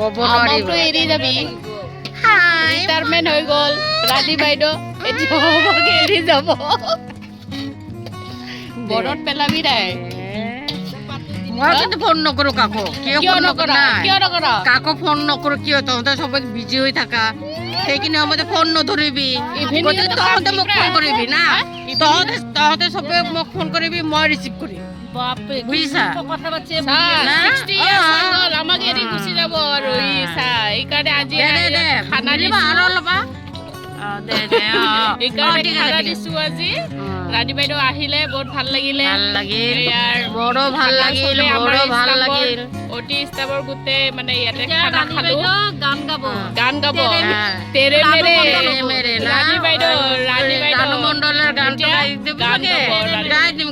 আমাকতো এৰি যাবি ৰিটায়াৰমেণ্ট হৈ গ'ল ৰাণী বাইদেউ এতিয়া আমাকে এৰি যাব বৰত পেলাবি নাই মই কিন্তু ফোন নকৰো কাকো কিয় নকৰা কাকো ফোন নকৰো কিয় তহঁতে সবে বিজি হৈ থাকা সেইখিনি সময়তে ফোন নধৰিবি তহঁতে মোক ফোন কৰিবি না তহঁতে সবে মোক ফোন কৰিবি মই ৰিচিভ কৰিম বাপৰে বুজিছা কথা পাতিছে 60 years হৈ গ'ল আমাক এৰি গুচি যাব আৰু ই চা এইকাৰণে আজি খানা দিবা আৰু ল'বা এইকাৰণে খানা দিছো আজি ৰাণী বাইদেউ আহিলে বহুত ভাল লাগিলে বড়ো ভাল লাগিল অতি ষ্টাফৰ গোটেই মানে ইয়াতে খানা খালো গান গাব তেৰে মেৰে ৰাণী বাইদেউ মণ্ডলৰ গানটো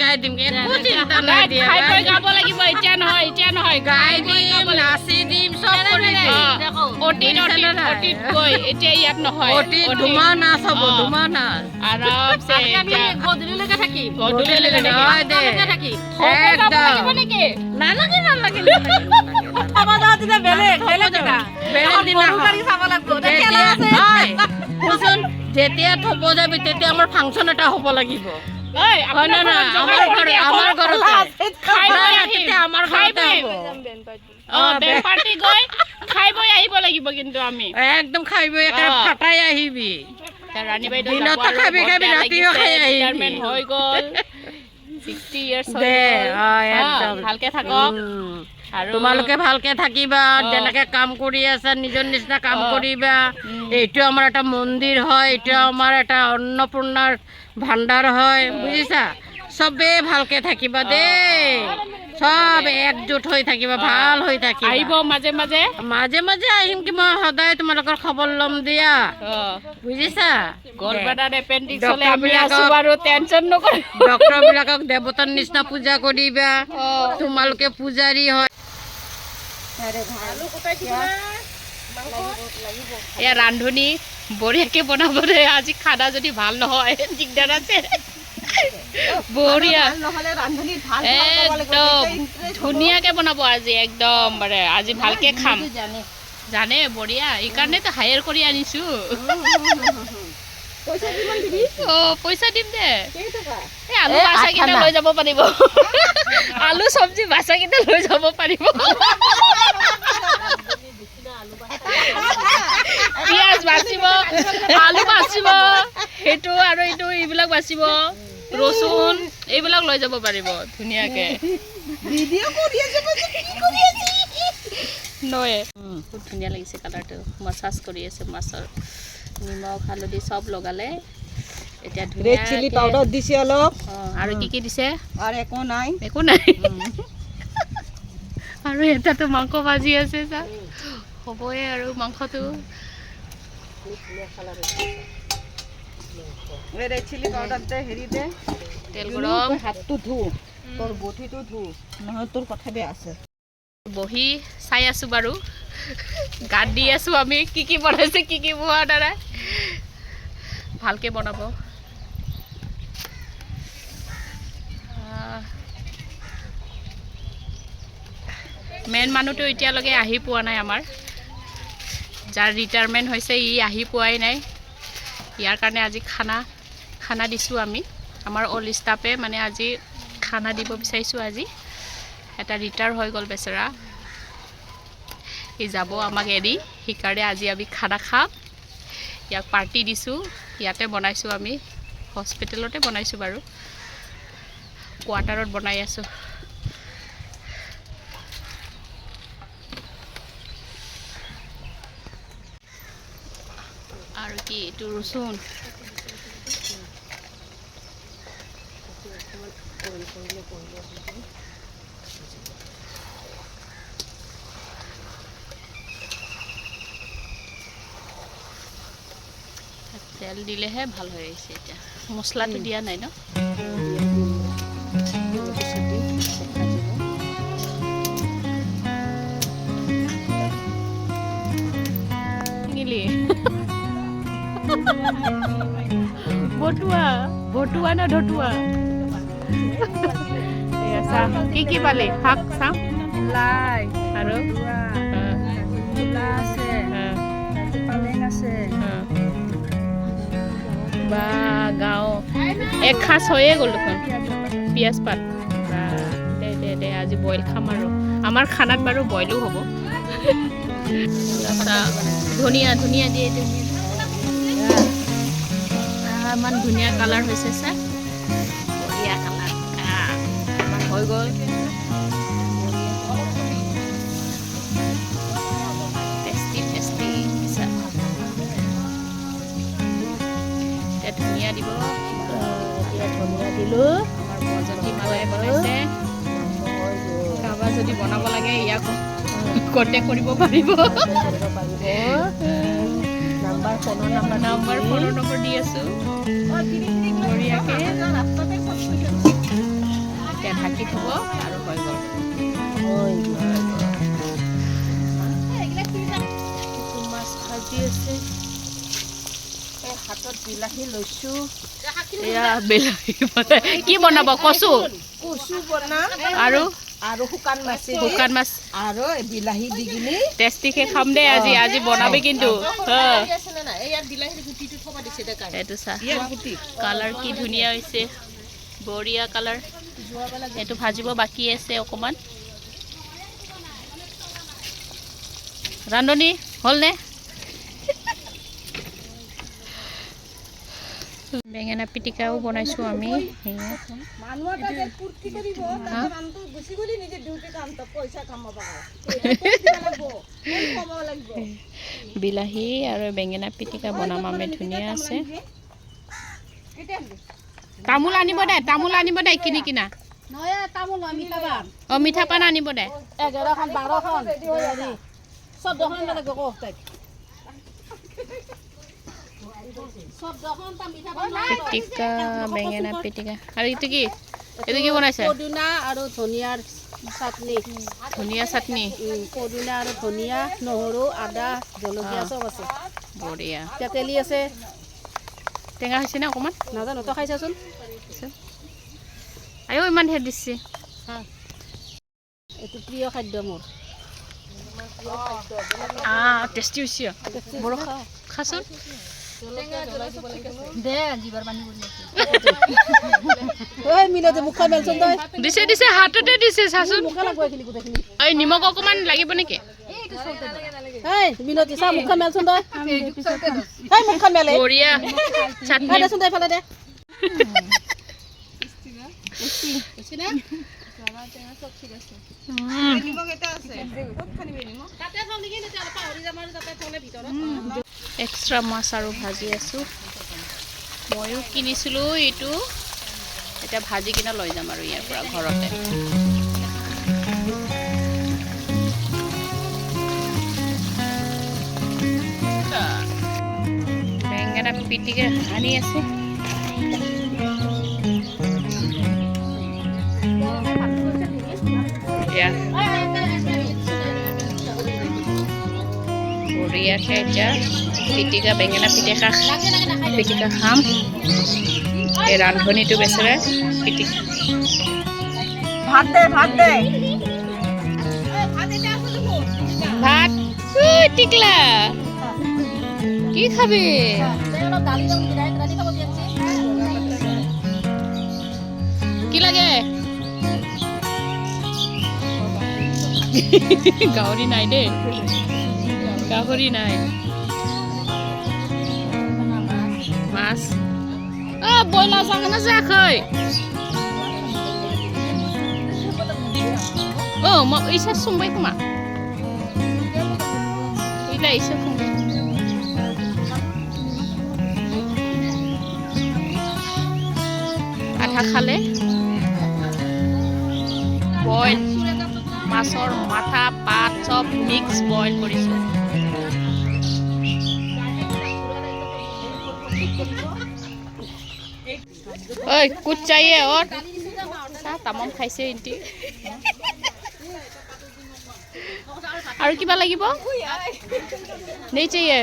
গাই দিম একো চিন্তা নাই দিয়া খাই বৈ গাব লাগিব এতিয়া নহয় গাই দিম নাচি দিম চব কৰি দিম অতীত গৈ এতিয়া ইয়াত নহয় অতীত ধুমা নাচ হ'ব ধুমা নাচ আৰামছে গধূলিলৈকে থাকিম হয় দে একদম নালাগে যেতিয়া থব যাবি তেতিয়া আমাৰ ফাংচন এটা হ'ব লাগিব আমাৰ ঘৰতে খাই বৈ আহিব লাগিব কিন্তু আমি একদম খাই বৈ ফাটাই আহিবি ৰাণী বাইদেউ দিনতো খাবি ৰাতিও খাই আহিবি হৈ গ'ল 60 years ভালকে থাকক আৰু তোমালোকে ভালকে থাকিবা যেনেকে কাম কৰি আছা নিজৰ নিচিনা কাম কৰিবা এইটো আমাৰ এটা মন্দিৰ হয় এইটো আমাৰ এটা অন্নপূৰ্ণাৰ ভাণ্ডাৰ হয় বুজিছা চবে ভালকে থাকিবা দেই সব একজোট হৈ থাকিবা ভাল হৈ থাকিবা আহিব মাজে আহিম কি মই সদায় তোমালোকৰ খবৰ ল'ম দিয়া বুজিছা গলব্লাডাৰ এপেণ্ডিক্স হ'লে আমি আছো বাৰু টেনচন নকৰিব ডক্তৰ বিলাকক দেৱতাৰ নিচিনা পূজা কৰিবা তোমালোকে পূজাৰী হয় এয়া ৰান্ধনি বঢ়িয়াকে বনাব দে আজি খানা যদি ভাল নহয় দিগদাৰ আছে বঢ়িয়া একদম ধুনীয়াকে বনাব আজি একদম মানে আজি ভালকে খাম জানে বঢ়িয়া এইকাৰণেতো হায়াৰ কৰি আনিছো পইচা দিম দে আলু বাচাকেইটা লৈ যাব পাৰিব আলু চব্জি বাচাকেইটা লৈ যাব পাৰিব পিঁয়াজ বাচিব আলু বাচিব সেইটো আৰু এইটো এইবিলাক বাচিব ৰচুন এইবিলাক লৈ যাব পাৰিব ধুনীয়াকে নয়ে খুব ধুনীয়া লাগিছে কালাৰটো মাছাজ কৰি আছে মাছৰ নিমখ হালধি চব লগালে এতিয়া ৰেড চিলি পাউডাৰ দিছে অলপ আৰু কি দিছে আৰু একো নাই আৰু এটাতো মাংস ভাজি আছে চা হ'বই আৰু মাংসটো ৰেড চিলি পাউডাৰ দে হেৰি দে তেল গৰম হাতটো ধু তোৰ বঠিটো ধু নহয় তোৰ কথা বেয়া আছে বহি চাই আছো বাৰু গাত দি আছো আমি কি বনাইছে কি হোৱা দ্বাৰা ভালকে বনাব মেইন মানুহটো এতিয়ালৈকে আহি পোৱা নাই আমাৰ যাৰ ৰিটায়াৰমেণ্ট হৈছে ই আহি পোৱাই নাই ইয়াৰ কাৰণে আজি খানা দিছোঁ আমি আমাৰ অল ষ্টাফে মানে আজি খানা দিব বিচাৰিছোঁ আজি এটা ৰিটায়াৰ হৈ গ'ল বেচেৰা ই যাব আমাক এৰি সেইকাৰণে আজি আমি খানা খাম ইয়াক পাৰ্টি দিছোঁ ইয়াতে বনাইছোঁ আমি হস্পিটেলতে বনাইছোঁ বাৰু কোৱাৰ্টাৰত বনাই আছোঁ আৰু কি এইটো ৰচুন তেল দিলেহে ভাল হৈ আহিছে এতিয়া মছলাটো দিয়া নাই ন ভটুৱা না ঢটুৱা কি পালে শাক চাম লাই আৰু মূলা আছে বা গাঁও এক সাঁজ হৈয়ে গ'ল দেখোন পিঁয়াজ পাত বা দে দে দে আজি বইল খাম আৰু আমাৰ খানাত বাৰু বইলো হ'ব ধনিয়া ধনিয়া দিয়ে ইমান ধুনীয়া কালাৰ হৈছে চা বঢ়িয়া কালাৰ আমাৰ হৈ গ'ল টেষ্টি টেষ্টি এতিয়া ধনিয়া দিব এতিয়া ধনিয়া দিলোঁ আমাৰ বৰজন্তী মালাই বনাইছে কাৰোবাৰ যদি বনাব লাগে ইয়াক কণ্টেক্ট কৰিব পাৰিব নাম্বাৰ ফোনৰ নম্বৰ দি আছোঁ বঢ়িয়াকৈ এতিয়া ঢাকি থ'ব আৰু হৈ গ'ল মাছ ভাজি আছে হাতত বিলাহী লৈছোঁ এয়া বিলাহী কি বনাব কচু কচু বনাম আৰু আৰু শুকান মাছ আৰু বিলাহী দি কিনি টেষ্টিকে খাম দে আজি আজি বনাবি কিন্তু এইটো চা কালাৰ কি ধুনীয়া হৈছে বঢ়িয়া কালাৰ এইটো ভাজিব বাকী আছে অকণমান ৰান্ধনি হ'লনে বেঙেনা পিটিকাও বনাইছোঁ আমি বিলাহী আৰু বেঙেনা পিটিকা বনাম আমি ধুনীয়া আছে তামোল আনিব দে কিনি কিনা অঁ মিঠা পান আনিব দে 11খন 12খন 14খন লাগে পিটিকা বেঙেনা পিটিকা আৰু এইটো কি বনাইছে পদুনা আৰু ধনিয়াৰ চাটনি ধনিয়া চাটনি পদুনা আৰু ধনিয়া নহৰু আদা জলকীয়া চব আছে বঢ়িয়া তেতেলী আছে টেঙা হৈছে নে অকণমান নাজানো তই খাইছাচোন আয়ো ইমান হে দিছে এইটো প্ৰিয় খাদ্য মোৰ টেষ্টি হৈছে বৰ খাচোন দিছে হাততে দিছে চাচোন এই নিমখ অকণমান লাগিব নেকি বঢ়িয়া চাটনি এক্সট্ৰা মাছ আৰু ভাজি আছোঁ ময়ো কিনিছিলোঁ এইটো এতিয়া ভাজি কিনে লৈ যাম আৰু ইয়াৰ পৰা ঘৰতে বেঙেনা পিটিকা সানি আছে বঢ়িয়াকৈ এতিয়া পিটিকা বেঙেনা পিটিকা খাম এই ৰান্ধনীটো বেচেৰা পিটিকা ভাত টিকলা কি খাবি কি লাগে গাহৰি নাই দেই গাহৰি নাই মাছ ব্ৰইলাৰ চাঙনে যাখৈ মই ইচ্ছা চুমবাই खोमा ইলা ইচ্ছা চুমবাই আধা খালে বইল মাছৰ মাথা পাত চব মিক্স বইল কৰিছোঁ ঐ कुछ चाहिए और तमाम खाइছে ইন্টি আৰু কিবা লাগিব नहीं चाहिए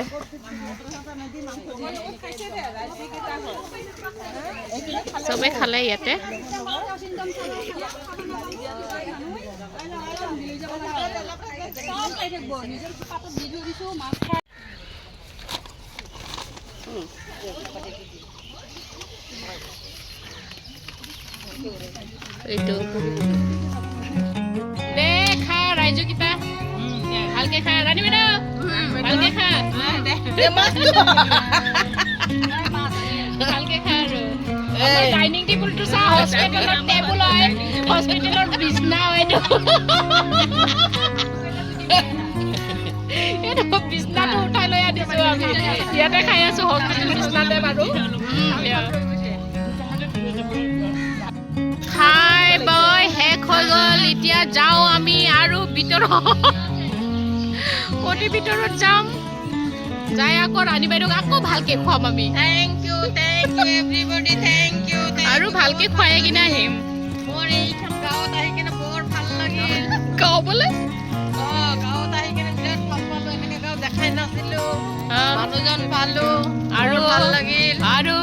সবে খালে ইয়াতে এইটো দে খা ৰাইজকেইটা ভালকে খা ৰাণী বাইদেউ ভালকে খা ভালকে খা আৰু ডাইনিং টেবুলটো চা হস্পিটেলৰ টেবুল হয় হস্পিটেলৰ বিছনা হয় এইটো বিছনাটো উঠাই লৈ আনিছো আমি ইয়াতে খাই আছো হস্পিটেল বিছনাতে বাৰু খাই বৈ শেষ হৈ গ'ল এতিয়া যাওঁ আমি আৰু ভিতৰত অতি ভিতৰত যাম যাই আকৌ ৰাণী বাইদেউক আকৌ ভালকে খুৱাম আমি Thank you everybody, thank you. আৰু ভালকে খুৱাই কিনে আহিম মোৰ এইখন গাঁৱত আহি কিনে বৰ ভাল লাগিল। ক'বলৈ গাঁৱত আহি কিনে বিৰাট ভাল পালো, এনেকে গাঁও দেখাই নাছিলো। মানুহজন পালো আৰু ভাল লাগিল। আৰু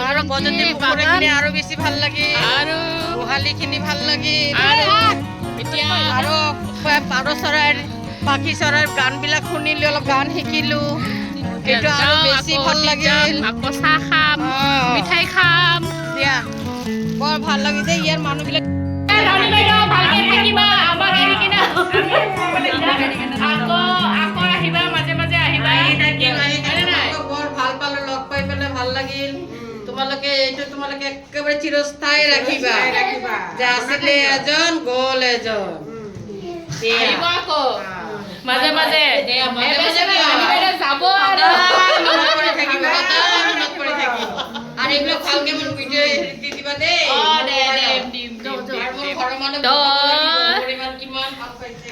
আৰু বজতি পুখুৰীখিনি আৰু বেছি ভাল লাগিল। আৰু গোহালিখিনি ভাল লাগিল। আৰু এতিয়া আৰু পাৰ চৰাইৰ পাখি চৰাইৰ গানবিলাক শুনিলো, অলপ গান শিকিলো। এইটো আৰু বেছি ভাল লাগিল। আকৌ চাহ খাম মিঠাই খাম দিয়া বৰ ভাল লাগিছে ইয়াৰ মানুহবিলাক ৰাণী বাইদেউ ভালকে থাকিবা আমাক এৰি কিনে আকৌ আহিবা মাজে মাজে আহিবা বৰ ভাল পালো লগ পাই পেলাই ভাল লাগিল তোমালোকে এইটো তোমালোকে একেবাৰে চিৰস্থায়ী ৰাখিবা যে আছিলে এজন গ'ল এজন আহিব আকৌ মাজে মাজে ৰাণী বাইদেউ যাব আৰু মনত পৰি থাকিব মনত পৰি থাকিব আৰু এইবিলাক ভালকে মোৰ ভিডিঅ' দি দিবা দেই দিম আৰু মোৰ ঘৰৰ মানুহ পৰিমাণ কিমান ভাল পাইছে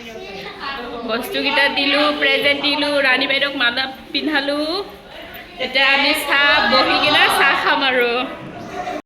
বস্তুকেইটা দিলোঁ প্ৰেজেণ্ট দিলোঁ ৰাণী বাইদেউক মালা পিন্ধালোঁ এতিয়া আমি চাহ বহি কিনে চাহ খাম আৰু